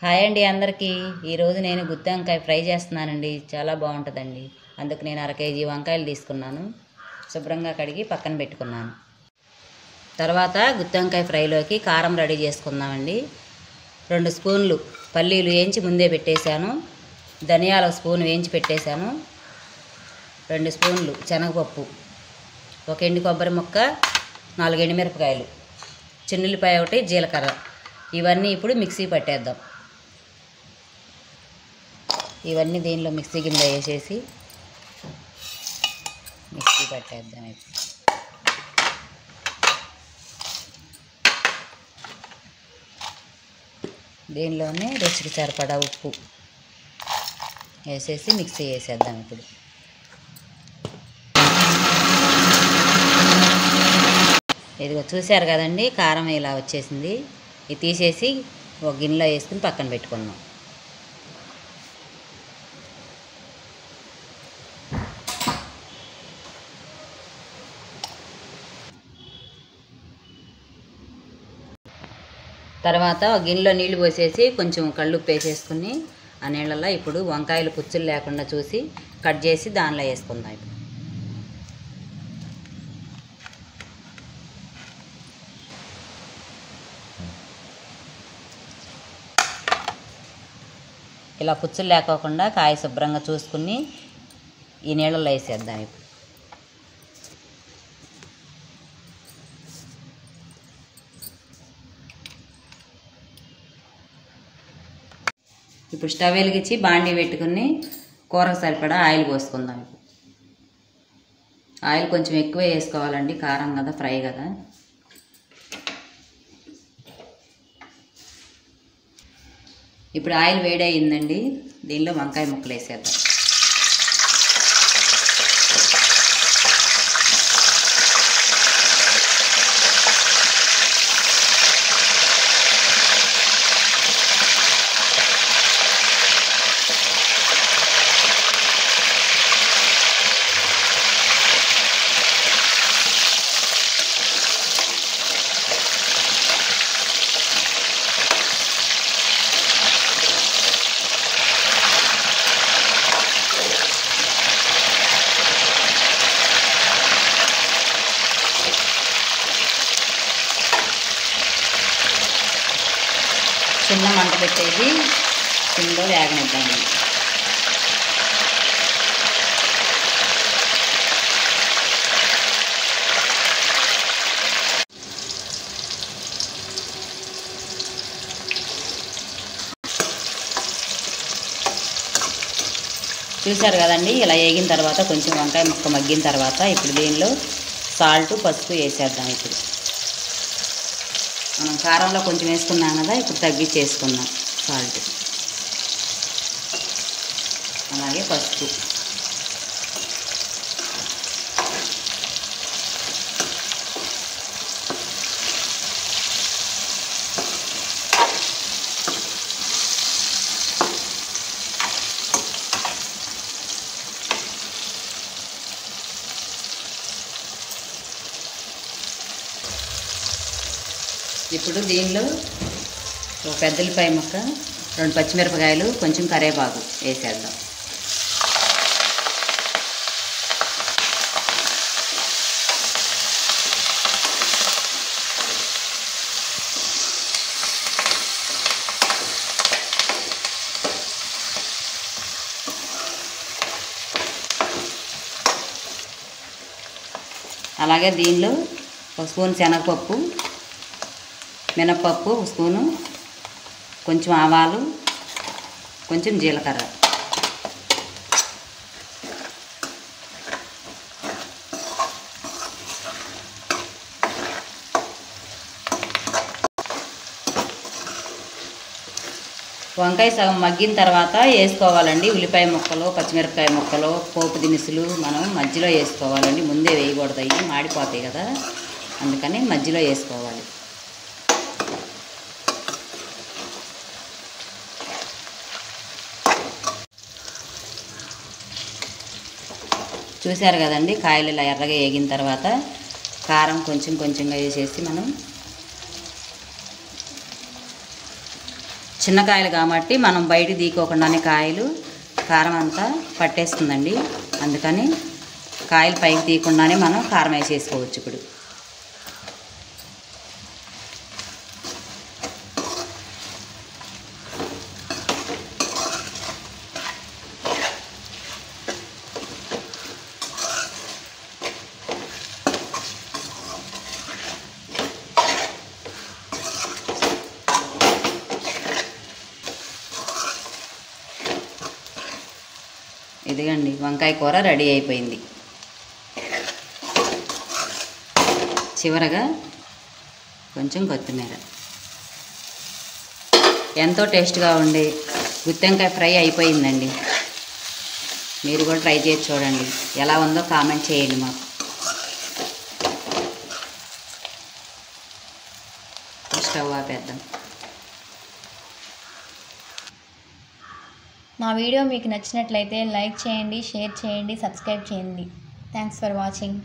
Hi అండి అందరికీ. ఈరోజు నేను గుత్తి వంకాయ ఫ్రై చేస్తున్నానండి. చాలా బాగుంటుందండి. అందుకు నేను 1/2 కేజీ వంకాయలు తీసుకున్నాను. శుభ్రంగా కడిగి పక్కన పెట్టుకున్నాను. తర్వాత గుత్తి వంకాయ ఫ్రైలోకి కారం రెడీ చేసుకుందామండి. 2 స్పూన్లు పల్లీలు వేయించి ముందే పెట్టేశాను. ధనియాల స్పూన్ వేయించి పెట్టేశాను. 2 స్పూన్లు శనగపప్పు, 1 ఎండు కొబ్బరి ముక్క, 4 ఎండుమిరపకాయలు, చిన్నుల్లిపాయ ఒకటి, జీలకర్ర. ఇవన్నీ ఇప్పుడు మిక్సీ పట్టేద్దాం. ఇవన్నీ దీనిలో మిక్సీ కింద వేసేసి మిక్సీ పట్టేద్దాం. ఇప్పుడు దీనిలోనే రుచికి సరిపడా ఉప్పు వేసేసి మిక్సీ వేసేద్దాం. ఇప్పుడు ఇదిగో చూశారు కదండి, కారం ఇలా వచ్చేసింది. ఇది తీసేసి ఒక గిన్నెలో వేసుకుని పక్కన పెట్టుకున్నాం. తర్వాత ఒక గిన్నెలో నీళ్లు పోసేసి కొంచెం కళ్ళుప్పు వేసేసుకుని ఆ నీళ్ళల్లో ఇప్పుడు వంకాయలు పుచ్చులు లేకుండా చూసి కట్ చేసి దానిలో వేసుకుందాం. ఇప్పుడు ఇలా పుచ్చులు లేకోకుండా కాయ శుభ్రంగా చూసుకుని ఈ నీళ్ళల్లో వేసేద్దాం. ఇప్పుడు స్టవ్ వెలిగించి బాండీ పెట్టుకుని కూరకు సరిపడా ఆయిల్ పోసుకుందాం. ఆయిల్ కొంచెం ఎక్కువ వేసుకోవాలండి, కారం కదా, ఫ్రై కదా. ఇప్పుడు ఆయిల్ వేడి అయిందండి, దీనిలో వంకాయ ముక్కలు వేసేద్దాం. చిన్న మంట పెట్టేది సిమ్లో వేగనిద్దాము. చూసారు కదండి, ఇలా వేగిన తర్వాత కొంచెం వంకాయ ముక్క మగ్గిన తర్వాత ఇప్పుడు దీనిలో సాల్ట్, పసుపు వేసేద్దాం. ఇప్పుడు మనం కారంలో కొంచెం వేసుకున్నాం కదా, ఇప్పుడు తగ్గించి వేసుకుందాం సాల్ట్, అలాగే పసుపు. ఇప్పుడు దీనిలో ఒక పెద్ద ఉల్లిపాయ ముక్క, 2 పచ్చిమిరపకాయలు, కొంచెం కరివేపాకు వేసేద్దాం. అలాగే దీనిలో 1 స్పూన్ శనగపప్పు, మినప్పప్పు 1 స్పూను, కొంచెం ఆవాలు, కొంచెం జీలకర్ర. వంకాయ సగం మగ్గిన తర్వాత వేసుకోవాలండి ఉల్లిపాయ ముక్కలు, పచ్చిమిరపకాయ ముక్కలు, పోపు దినుసులు మనం మధ్యలో వేసుకోవాలండి. ముందే వేయకూడదు, అవి మాడిపోతాయి కదా, అందుకని మధ్యలో వేసుకోవాలి. చూశారు కదండి, కాయలు ఇలా ఎర్రగా వేగిన తర్వాత కారం కొంచెం కొంచెంగా వేసేసి మనం చిన్న కాయలు కాబట్టి మనం బయట తీకోకుండానే కాయలు కారం అంతా పట్టేస్తుందండి. అందుకని కాయలు పైకి తీయకుండానే మనం కారం వేసేసుకోవచ్చు. ఇప్పుడు ఇదిగండి వంకాయ కూర రెడీ అయిపోయింది. చివరగా కొంచెం కొత్తిమీర. ఎంతో టేస్ట్గా ఉండే గుత్తి వంకాయ ఫ్రై అయిపోయిందండి. మీరు కూడా ట్రై చేసి చూడండి, ఎలా ఉందో కామెంట్ చేయండి మాకు. స్టవ్ ఆపేద్దాం. మా వీడియో మీకు నచ్చినట్లయితే లైక్ చేయండి, షేర్ చేయండి, సబ్స్క్రైబ్ చేయండి. Thanks for watching.